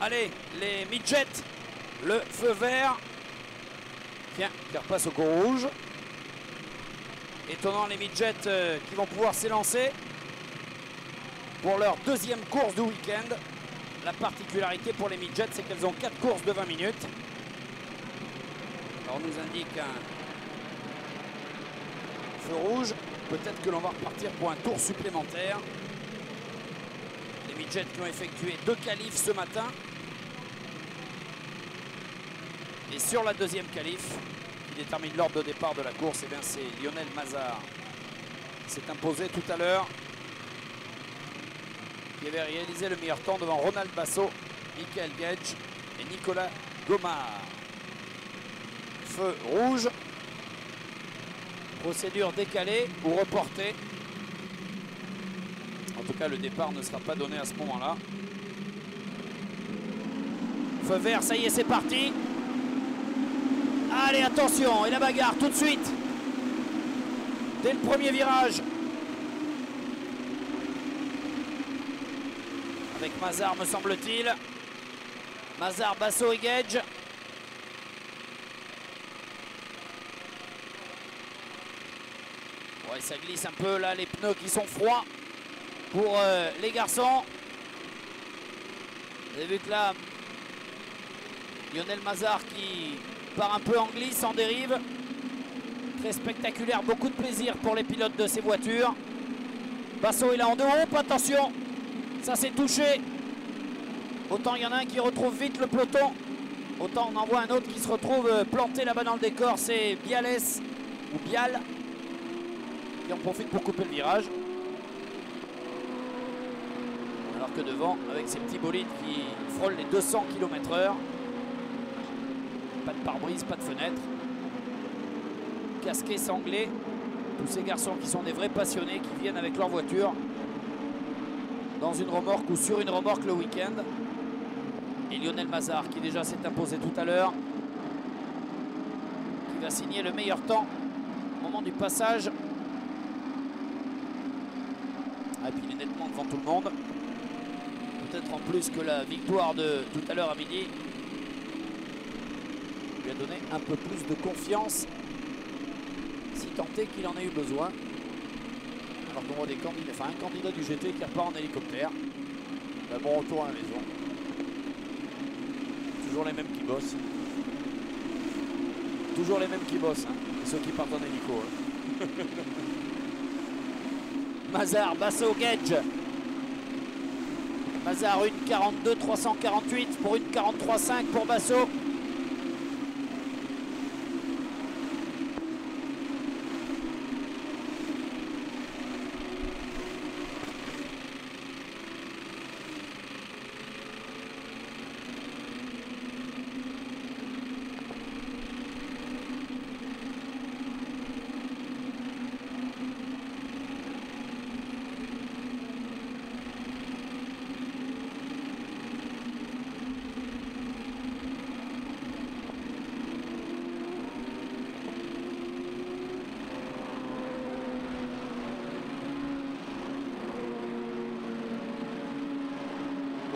Allez, les midgets, le feu vert. Tiens, qui repasse au cours rouge. Étonnant les midgets qui vont pouvoir s'élancer pour leur deuxième course du week-end. La particularité pour les midgets, c'est qu'elles ont 4 courses de 20 minutes. Alors on nous indique un feu rouge. Peut-être que l'on va repartir pour un tour supplémentaire. Les midgets qui ont effectué 2 qualifs ce matin. Et sur la deuxième qualif, qui détermine l'ordre de départ de la course, eh bien c'est Lionel Mazar qui s'est imposé tout à l'heure, qui avait réalisé le meilleur temps devant Ronald Basso, Michael Gage et Nicolas Gomard. Feu rouge. Procédure décalée ou reportée. En tout cas, le départ ne sera pas donné à ce moment-là. Feu vert, ça y est, c'est parti. Allez, attention, et la bagarre tout de suite. Dès le premier virage. Avec Mazar, me semble-t-il. Mazar, Basso et Gage. Ouais, ça glisse un peu là, les pneus qui sont froids pour les garçons. Vous avez vu que là, Lionel Mazar qui part un peu en glisse, en dérive. Très spectaculaire, beaucoup de plaisir pour les pilotes de ces voitures. Basso est là en deux, hop, attention, ça s'est touché. Autant il y en a un qui retrouve vite le peloton, autant on en voit un autre qui se retrouve planté là-bas dans le décor. C'est Biales ou Bial qui en profite pour couper le virage. Alors que devant, avec ces petits bolides qui frôlent les 200 km/h, pas de pare-brise, pas de fenêtre, casqués, sanglés, tous ces garçons qui sont des vrais passionnés, qui viennent avec leur voiture dans une remorque ou sur une remorque le week-end. Et Lionel Mazar qui déjà s'est imposé tout à l'heure, qui va signer le meilleur temps au moment du passage. Et puis il est nettement devant tout le monde. Peut-être en plus que la victoire de tout à l'heure à midi lui a donné un peu plus de confiance, si tant est qu'il en a eu besoin. Alors qu'on voit des candidats, enfin un candidat du GT qui repart en hélicoptère. Bah, bon retour à la maison. Toujours les mêmes qui bossent. Toujours les mêmes qui bossent, hein. Et ceux qui partent en hélico. Hein. Mazar, Basso, Gage. Mazar, une 42 348 pour une 43 5 pour Basso.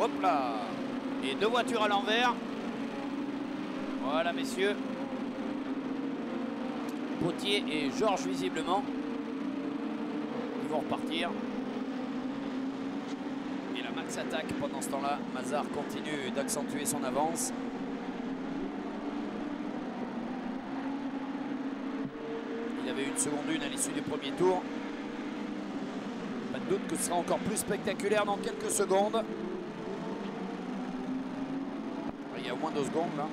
Hop là. Et deux voitures à l'envers. Voilà messieurs. Potier et Georges visiblement. Ils vont repartir. Et la Max attaque pendant ce temps-là. Mazar continue d'accentuer son avance. Il avait une seconde une à l'issue du premier tour. Pas de doute que ce sera encore plus spectaculaire dans quelques secondes. Il y a au moins 2 secondes là.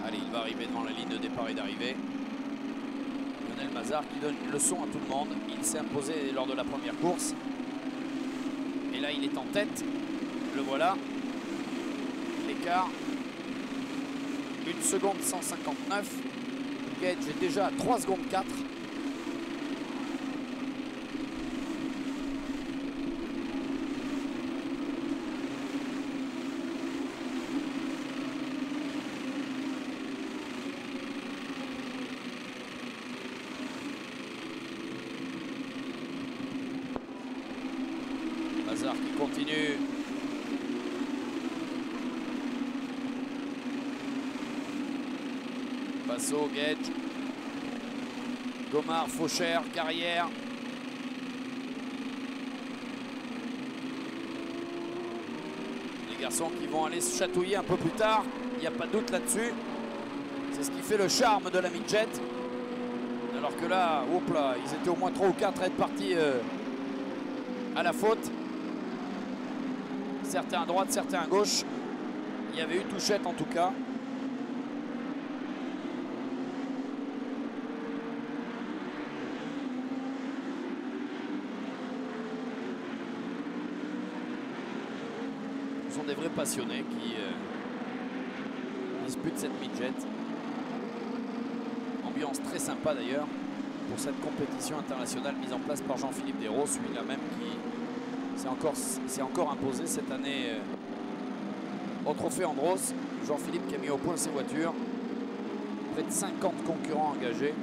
Allez, il va arriver devant la ligne de départ et d'arrivée. Lionel Mazar qui donne une leçon à tout le monde. Il s'est imposé lors de la première course. Et là, il est en tête. Le voilà. L'écart. 1 seconde 159. Gage est déjà à 3 secondes 4. Mazar qui continue. Basso, Gage. Gomard, Fauchère, Carrière. Les garçons qui vont aller se chatouiller un peu plus tard. Il n'y a pas de doute là-dessus. C'est ce qui fait le charme de la midget. Alors que là, hop là, ils étaient au moins 3 ou 4 à être partis à la faute. Certains à droite, certains à gauche. Il y avait eu touchette en tout cas. Ce sont des vrais passionnés qui disputent cette midget. Ambiance très sympa d'ailleurs pour cette compétition internationale mise en place par Jean-Philippe Desros, celui-là même qui s'est encore imposé cette année au Trophée Andros. Jean-Philippe qui a mis au point ses voitures. Près de 50 concurrents engagés.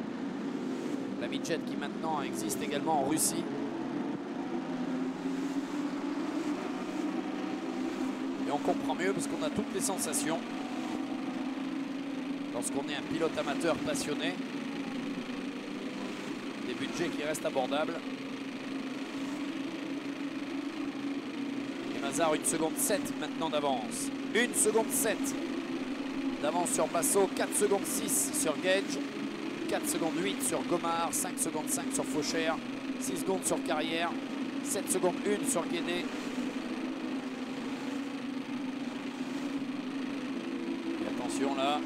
La midget qui maintenant existe également en Russie. Et on comprend mieux parce qu'on a toutes les sensations. Lorsqu'on est un pilote amateur passionné, des budgets qui restent abordables. Et Mazar, 1 seconde 7 maintenant d'avance. 1 seconde 7 d'avance sur Basso, 4 secondes 6 sur Gage, 4 secondes 8 sur Gomard, 5 secondes 5 sur Fauchère, 6 secondes sur Carrière, 7 secondes 1 sur Guédé. Et attention là.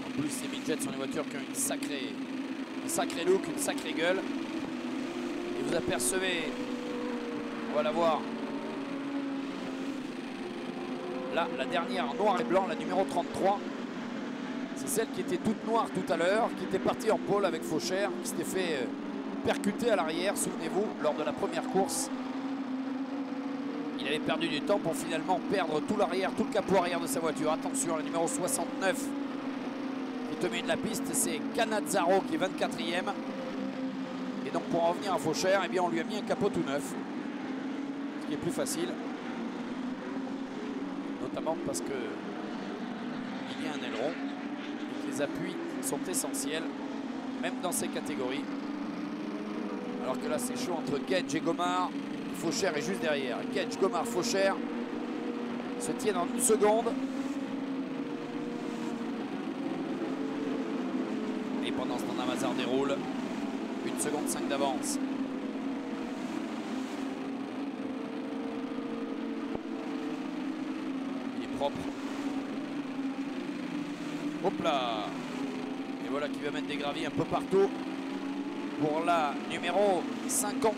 En plus, ces midgets sont des voitures qui ont un sacré look, une sacrée gueule. Et vous apercevez, on va la voir, là, la dernière en noir et blanc, la numéro 33. C'est celle qui était toute noire tout à l'heure, qui était partie en pôle avec Fauchère, qui s'était fait percuter à l'arrière, souvenez-vous, lors de la première course. Il avait perdu du temps pour finalement perdre tout l'arrière, tout le capot arrière de sa voiture. Attention, la numéro 69 qui domine la piste, c'est Canazzaro qui est 24e. Et donc pour en venir à Fauchère, eh bien, on lui a mis un capot tout neuf, ce qui est plus facile. Notamment parce que il y a un aileron et que les appuis sont essentiels, même dans ces catégories. Alors que là, c'est chaud entre Gage et Gomard. Fauchère est juste derrière. Gage, Gomard, Fauchère se tiennent en 1 seconde. Et pendant ce temps, Mazar déroule. 1 seconde 5 d'avance. Il est propre. Hop là. Et voilà qui va mettre des graviers un peu partout pour la numéro 50.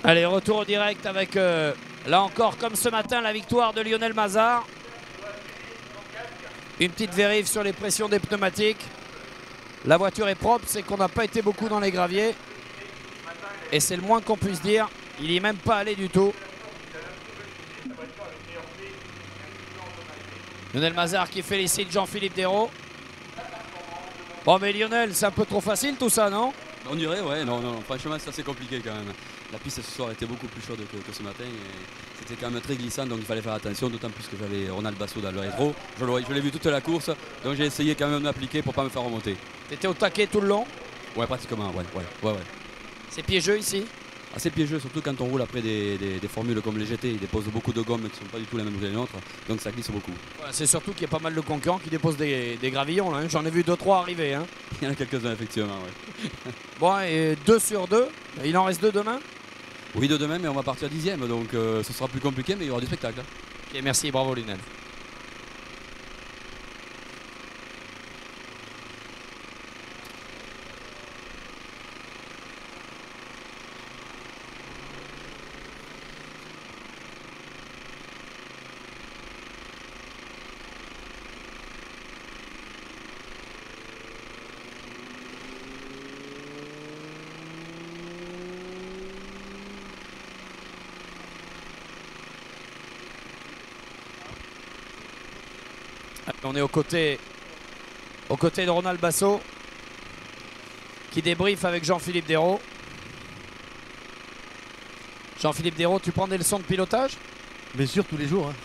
Allez, retour au direct avec, là encore, comme ce matin, la victoire de Lionel Mazard. Une petite vérif sur les pressions des pneumatiques. La voiture est propre, c'est qu'on n'a pas été beaucoup dans les graviers. Et c'est le moins qu'on puisse dire. Il n'y est même pas allé du tout. Lionel Mazard qui félicite Jean-Philippe Desraux. Bon mais Lionel, c'est un peu trop facile tout ça, non? On dirait, ouais, non, franchement c'est assez compliqué quand même. La piste ce soir était beaucoup plus chaude que ce matin et c'était quand même très glissant, donc il fallait faire attention, d'autant plus que j'avais Ronald Basso dans le rétro. Je l'ai vu toute la course, donc j'ai essayé quand même d'appliquer pour ne pas me faire remonter. T'étais au taquet tout le long? Ouais, pratiquement, ouais. C'est piégeux ici? Assez piégeux, surtout quand on roule après des formules comme les GT, ils déposent beaucoup de gommes qui ne sont pas du tout les mêmes que les nôtres, donc ça glisse beaucoup. Ouais, c'est surtout qu'il y a pas mal de concurrents qui déposent des gravillons, hein. J'en ai vu 2-3 arriver. Hein. Il y en a quelques-uns effectivement, ouais. Bon, et 2 sur 2, il en reste 2 demain? Oui, de demain, mais on va partir 10e, donc ce sera plus compliqué, mais il y aura du spectacle. Ok, merci, bravo Lionel. On est aux côtés de Ronald Basso qui débriefe avec Jean-Philippe Desraux. Jean-Philippe Desraux, tu prends des leçons de pilotage? Bien sûr, tous les jours. Hein.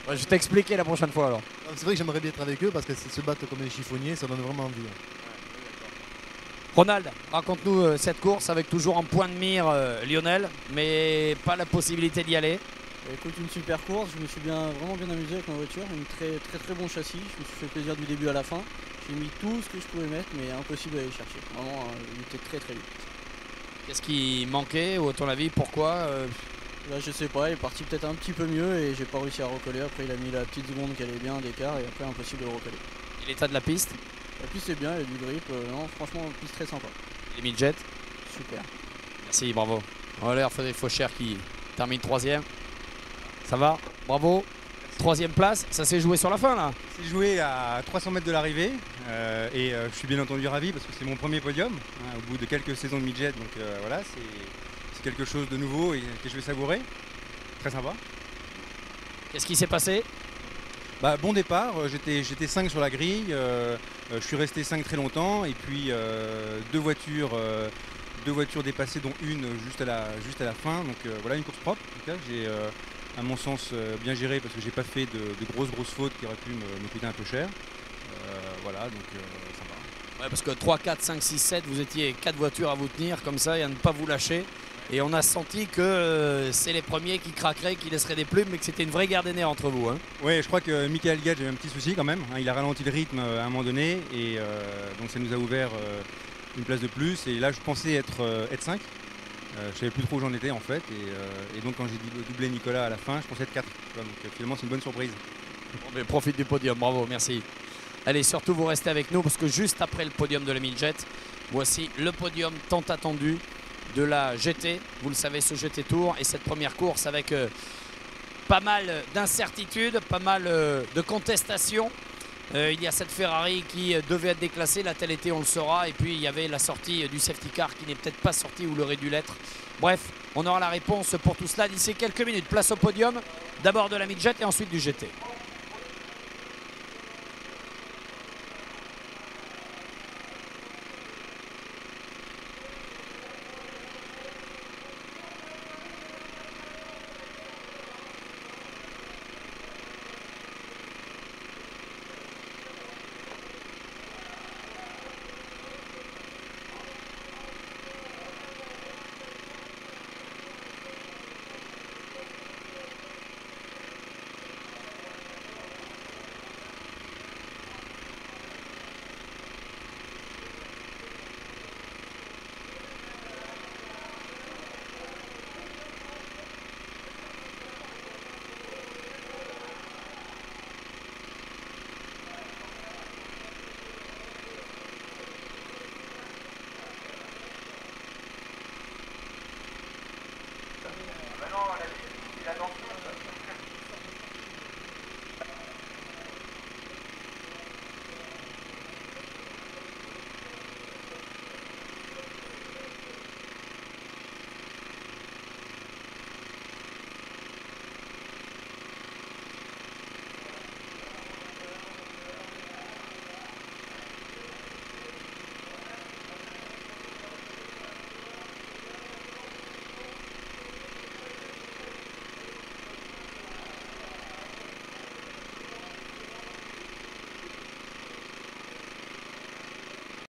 Ouais, je vais t'expliquer la prochaine fois alors. C'est vrai que j'aimerais bien être avec eux parce que se battre comme des chiffonniers, ça donne vraiment envie. Ronald, raconte-nous cette course avec toujours en point de mire Lionel, mais pas la possibilité d'y aller. Écoute, une super course, je me suis vraiment bien amusé avec ma voiture, une très bon châssis, je me suis fait plaisir du début à la fin. J'ai mis tout ce que je pouvais mettre, mais impossible d'aller chercher. Vraiment, il était très vite. Qu'est-ce qui manquait ou à ton avis, pourquoi Là, je sais pas, il est parti peut-être un petit peu mieux et j'ai pas réussi à recoller. Après, il a mis la petite seconde qui allait bien d'écart et après, impossible de le recoller. Et l'état de la piste? La piste est bien, il y a du grip, non, franchement, une piste très sympa. Les midgets? Super. Merci, bravo. Roller Faucher qui termine 3e. Ça va, bravo. 3e place, ça s'est joué sur la fin là. C'est joué à 300 mètres de l'arrivée et je suis bien entendu ravi parce que c'est mon premier podium hein, au bout de quelques saisons de midget, donc voilà, c'est quelque chose de nouveau et que je vais savourer. Très sympa. Qu'est-ce qui s'est passé? Bon départ, j'étais 5 sur la grille, je suis resté 5 très longtemps et puis deux voitures dépassées dont une juste à la fin, donc voilà une course propre. En tout cas, j'ai à mon sens bien géré parce que j'ai pas fait de grosses fautes qui auraient pu me coûter un peu cher. Voilà, donc sympa. Ouais, parce que 3, 4, 5, 6, 7, vous étiez 4 voitures à vous tenir comme ça et à ne pas vous lâcher. Et on a senti que c'est les premiers qui craqueraient, qui laisseraient des plumes, mais que c'était une vraie guerre des nerfs entre vous. Hein. Oui, je crois que Michael Gage a eu un petit souci quand même. Hein, il a ralenti le rythme à un moment donné et donc ça nous a ouvert une place de plus. Et là, je pensais être 5. Je savais plus trop où j'en étais en fait. Et donc quand j'ai doublé Nicolas à la fin, je pensais être 4. Donc finalement, c'est une bonne surprise. Bon, mais profite du podium, bravo, merci. Allez, surtout vous restez avec nous parce que juste après le podium de la Midjet, voici le podium tant attendu de la GT. Vous le savez, ce GT Tour et cette première course avec pas mal d'incertitudes, pas mal de contestations. Il y a cette Ferrari qui devait être déclassée, là-tel été on le saura, et puis il y avait la sortie du safety car qui n'est peut-être pas sortie ou l'aurait dû l'être. Bref, on aura la réponse pour tout cela d'ici quelques minutes. Place au podium, d'abord de la Midjet et ensuite du GT.